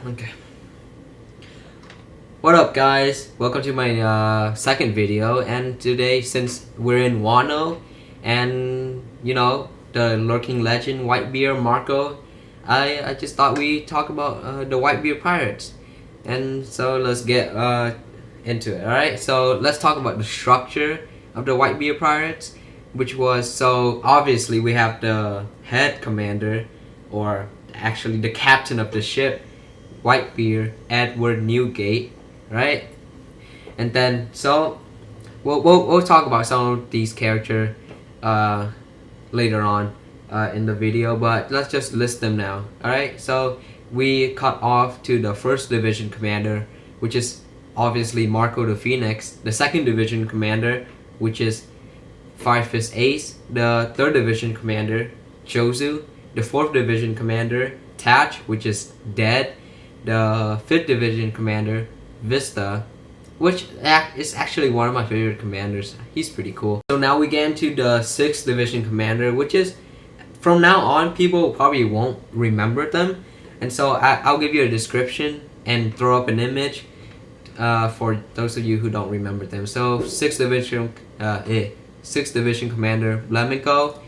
Okay. What up, guys? Welcome to my second video. And today, since we're in Wano, and you know the lurking legend Whitebeard Marco, I just thought we talk about the Whitebeard Pirates. And so let's get into it. All right. So let's talk about the structure of the Whitebeard Pirates, which was so obviously we have the head commander, or actually the captain of the ship, Whitebeard Edward Newgate, right? And then so we'll talk about some of these characters later on in the video, but let's just list them now. All right. So we cut off to the first division commander, which is obviously Marco the Phoenix. The second division commander, which is Fire Fist Ace. The third division commander, Chozu. The fourth division commander, Tatch, which is dead. The fifth division commander, Vista, which is actually one of my favorite commanders. He's pretty cool. So now we get into the sixth division commander, which is from now on people probably won't remember them, and so I'll give you a description and throw up an image for those of you who don't remember them. So sixth division commander, Lemiko,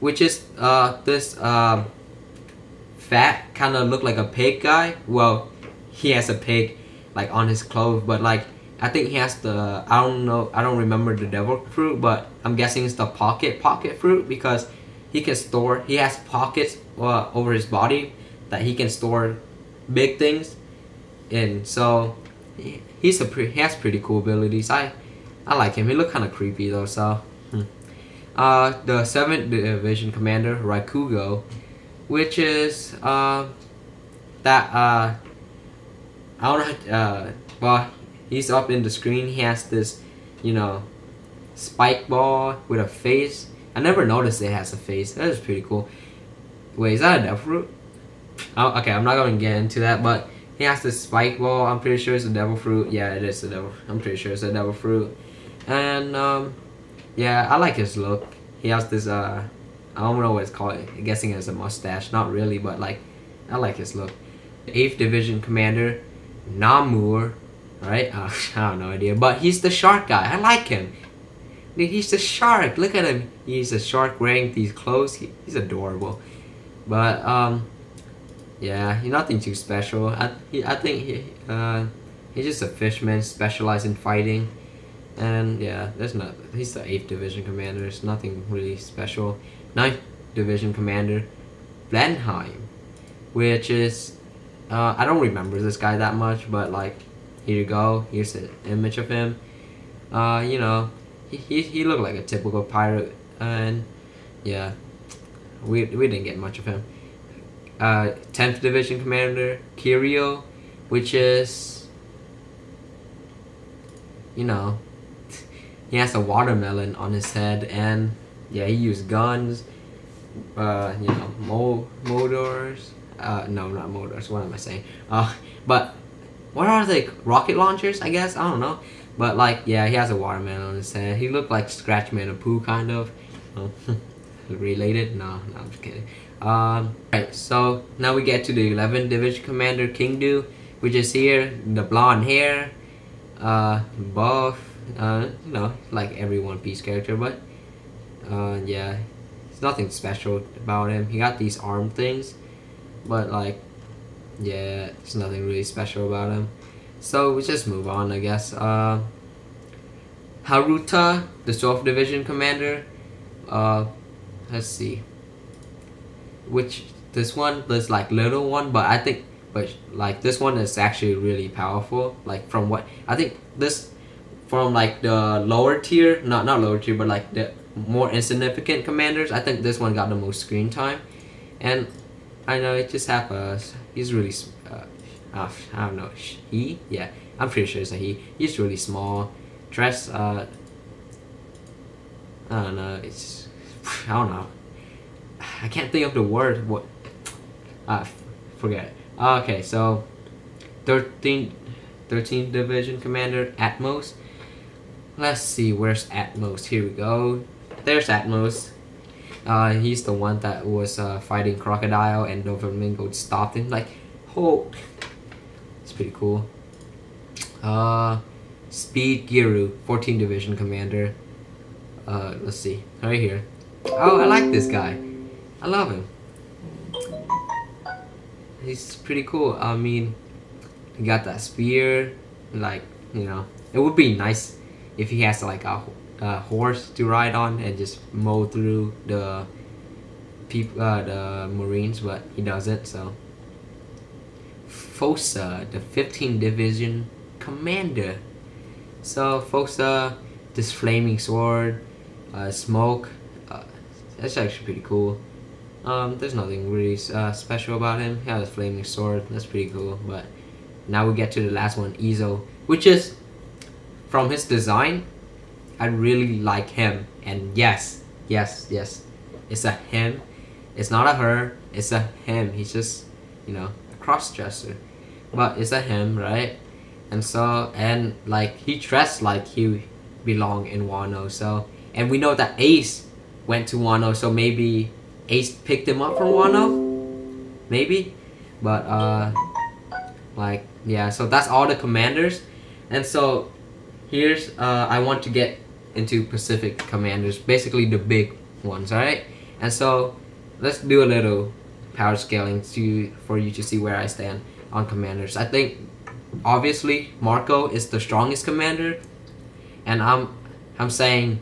which is this fat, kind of look like a pig guy. Well, he has a pig like on his clothes, but like I think he has the, I don't remember the devil fruit, but I'm guessing it's the pocket fruit, because he has pockets over his body that he can store big things in. So he has pretty cool abilities. I like him. He look kind of creepy though. So the 7th division commander, Raikugo, which is I don't know, well, he's up in the screen. He has this, spike ball with a face. I never noticed it has a face. That is pretty cool. Wait, is that a devil fruit? Oh, okay, I'm not going to get into that, but he has this spike ball. I'm pretty sure it's a devil fruit. Yeah, it is a devil. I'm pretty sure it's a devil fruit. And yeah, I like his look. He has this I don't know what it's called. I'm guessing it's a mustache. Not really, but like, I like his look. 8th division commander, Namur, right? I have no idea, but he's the shark guy. I like him. Dude, he's the shark. Look at him. He's a shark wearing these clothes. He's adorable. But yeah, he's nothing too special. I think he's just a fisherman specialized in fighting. And yeah, he's the 8th division commander. There's nothing really special. 9th division commander, Blenheim, which is I don't remember this guy that much, but like, here you go. Here's an image of him. He looked like a typical pirate, and yeah, we didn't get much of him. 10th division commander, Kirio, which is, he has a watermelon on his head, and yeah, he used guns, motors. No, not motors. What am I saying? But what are they? Rocket launchers, I guess. I don't know. But like, yeah, he has a watermelon on his head. He looked like Scratchman and Pooh, kind of. Related? No, I'm just kidding. Right. So now we get to the 11th division commander, Kingdu, which is here. The blonde hair, buff. Like every One Piece character, but yeah, it's nothing special about him. He got these arm things, but like, yeah, there's nothing really special about him. So we just move on, I guess. Haruta, the 12th division commander. Let's see. This one, this like little one, but like this one is actually really powerful. Like from what I think, from like the lower tier, not lower tier, but like the more insignificant commanders, I think this one got the most screen time. And I know it just happens. He's really I don't know, he? Yeah, I'm pretty sure it's a he. He's really small. Dress, I don't know, I don't know. I can't think of the word. What? Forget it. Okay, so 13th division commander, Atmos. Let's see, where's Atmos? Here we go. There's Atmos. He's the one that was fighting Crocodile, and Doflamingo stopped him. Like, It's pretty cool. Speed Giru, 14 Division Commander. Let's see, right here. Oh, I like this guy. I love him. He's pretty cool. I mean, he got that spear. Like, you know, it would be nice if he has like a horse to ride on and just mow through the people, the Marines, but he doesn't. So, Fosa, the 15th Division Commander. So Fosa, this flaming sword, smoke. That's actually pretty cool. There's nothing really special about him. He has a flaming sword. That's pretty cool. But now we get to the last one, Izo, which is from his design. I really like him. And yes, it's a him. It's not a her. It's a him. He's just, you know, a cross-dresser. But it's a him, right? And so, and like he dressed like he belonged in Wano. So, and we know that Ace went to Wano, so maybe Ace picked him up from Wano, maybe. But like, yeah. So that's all the commanders. And so here's I want to get into Pacific commanders, basically the big ones, alright? And so let's do a little power scaling for you to see where I stand on commanders. I think obviously Marco is the strongest commander, and I'm saying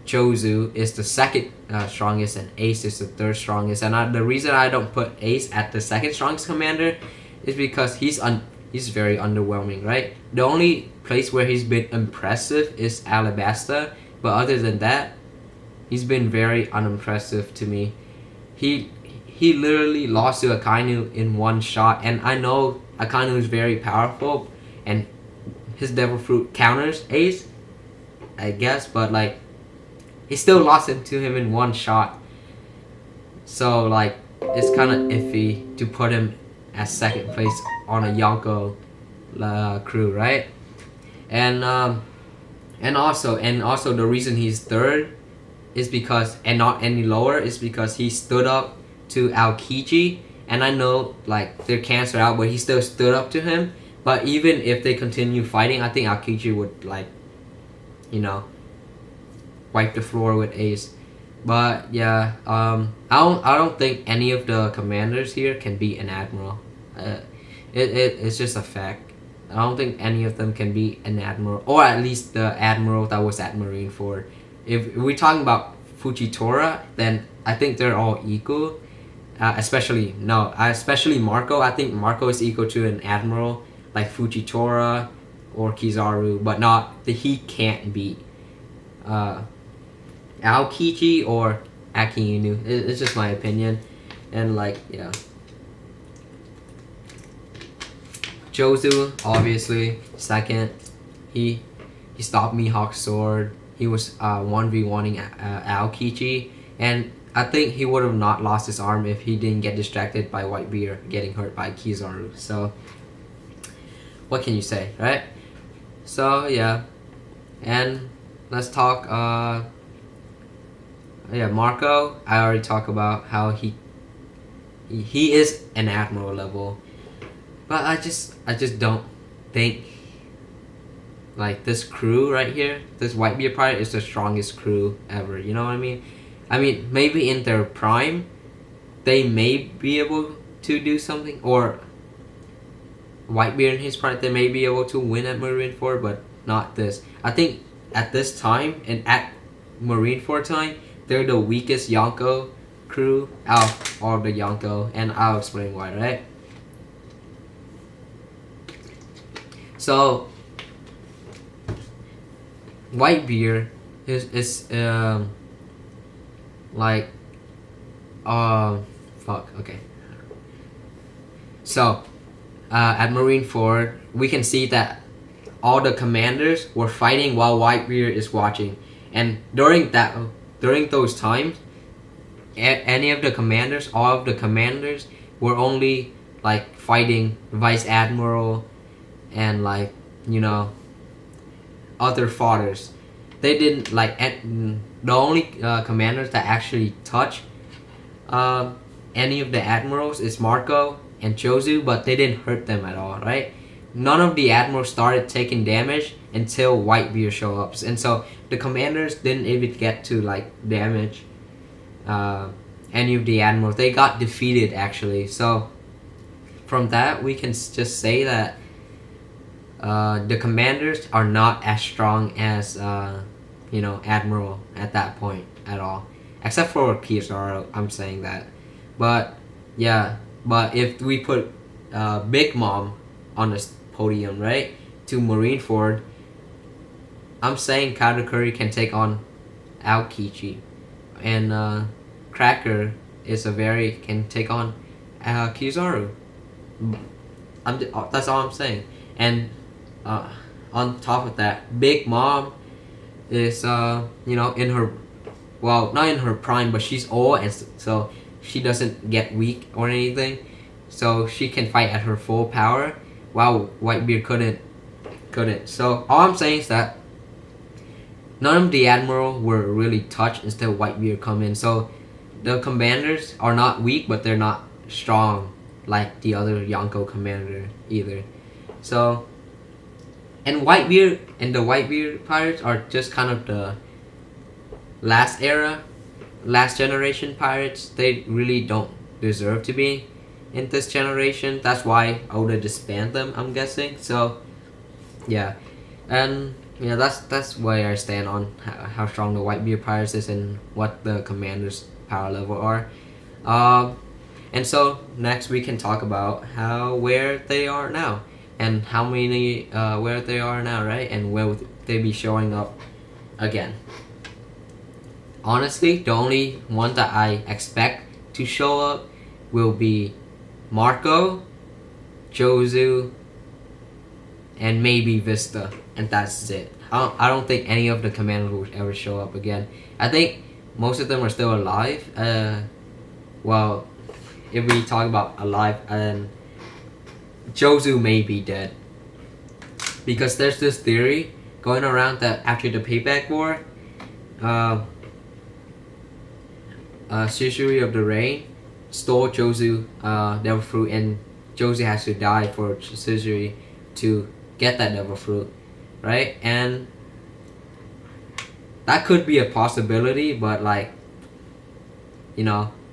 Chozu is the second strongest, and Ace is the third strongest. And the reason I don't put Ace at the second strongest commander is because he's very underwhelming, right? The only place where he's been impressive is Alabasta, but other than that, he's been very unimpressive to me. He literally lost to Akainu in one shot, and I know Akainu is very powerful, and his Devil Fruit counters Ace, I guess, but like, he still lost it to him in one shot. So like, it's kind of iffy to put him at second place on a Yonko crew, right? And also the reason he's third is because, and not any lower, is because he stood up to Aokiji, and I know like they're canceled out, but he still stood up to him. But even if they continue fighting, I think Aokiji would, like, you know, wipe the floor with Ace. But yeah, I don't think any of the commanders here can beat an admiral. It's just a fact. I don't think any of them can beat an admiral, or at least the admiral that was at Marineford. If we're talking about Fujitora, then I think they're all equal. Especially Marco. I think Marco is equal to an admiral like Fujitora or Kizaru, but he can't beat Aokiji or Akiinu. It's just my opinion. And like, yeah, Jozu, obviously second. He stopped Mihawk's sword. He was 1v1ing Aokiji, and I think he would have not lost his arm if he didn't get distracted by Whitebeard getting hurt by Kizaru. So what can you say, right? So yeah, and let's talk. Yeah, Marco. I already talked about how he is an admiral level, but I just don't think like this crew right here, this Whitebeard Pirate, is the strongest crew ever. You know what I mean? I mean, maybe in their prime, they may be able to do something, or Whitebeard in his prime, they may be able to win at Marineford, but not this. I think at this time, and at Marineford time, they're the weakest Yonko crew out of all the Yonko, and I'll explain why, right? So, Whitebeard is like, fuck, okay. So, at Marineford, we can see that all the commanders were fighting while Whitebeard is watching, and during those times, any of the commanders, all of the commanders were only like fighting Vice Admiral and, like, you know, other fathers. They didn't like the only commanders that actually touch any of the admirals is Marco and Jozu, but they didn't hurt them at all, right? None of the admirals started taking damage until Whitebeard showed up, and so the commanders didn't even get to like damage any of the admirals. They got defeated actually. So from that we can just say that the commanders are not as strong as admiral at that point at all, except for Kizaru. I'm saying that, but yeah, but if we put Big Mom on the podium, right, to Marineford, I'm saying Katakuri can take on Aokichi, and Cracker can take on Kizaru. That's all I'm saying. And on top of that, Big Mom is in her, well, not in her prime, but she's old, and so she doesn't get weak or anything, so she can fight at her full power, while Whitebeard couldn't. So all I'm saying is that none of the admiral were really touched until Whitebeard come in. So the commanders are not weak, but they're not strong like the other Yonko commander either. So, and Whitebeard and the Whitebeard Pirates are just kind of the last generation pirates. They really don't deserve to be in this generation. That's why Oda disbanded them, I'm guessing. So yeah, and yeah, that's where I stand on how strong the Whitebeard Pirates is and what the commanders' power level are. And so next we can talk about where they are now, and how many where they are now, right? And where would they be showing up again. Honestly, the only one that I expect to show up will be Marco, Jozu, and maybe Vista, and that's it. I don't think any of the commanders will ever show up again. I think most of them are still alive. Well, if we talk about alive, and Jozu may be dead, because there's this theory going around that after the Payback War, Shishiri of the Rain stole Jozu Devil Fruit, and Jozu has to die for Shishiri to get that Devil Fruit, right? And that could be a possibility, but like,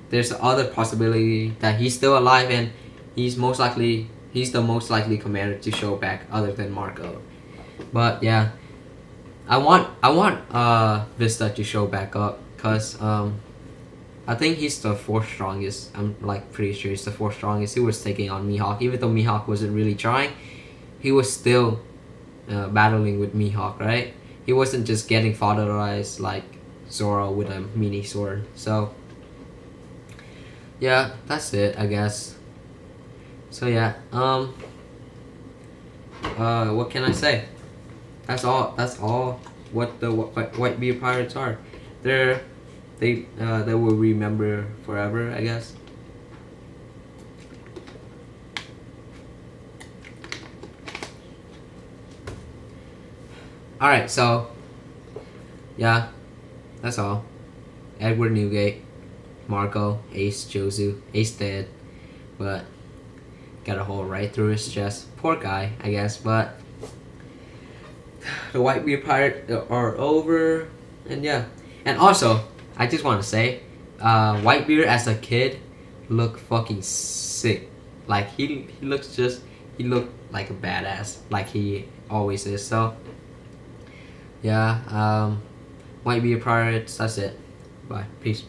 there's other possibility that he's still alive, and he's the most likely commander to show back other than Marco. But yeah, I want Vista to show back up, because I think he's the 4th strongest. I'm like pretty sure he's the 4th strongest. He was taking on Mihawk, even though Mihawk wasn't really trying. He was still battling with Mihawk, right? He wasn't just getting fatherized like Zoro with a mini sword. So yeah, that's it, I guess. So yeah, what can I say? That's all what the Whitebeard Pirates are. They will remember forever, I guess. Alright, so yeah, that's all. Edward Newgate, Marco, Ace, Jozu. Ace dead, but got a hole right through his chest. Poor guy, I guess. But the Whitebeard Pirates are over, and yeah. And also, I just want to say, Whitebeard as a kid looked fucking sick. Like he looked like a badass, like he always is. So yeah, Whitebeard Pirates. That's it. Bye. Peace.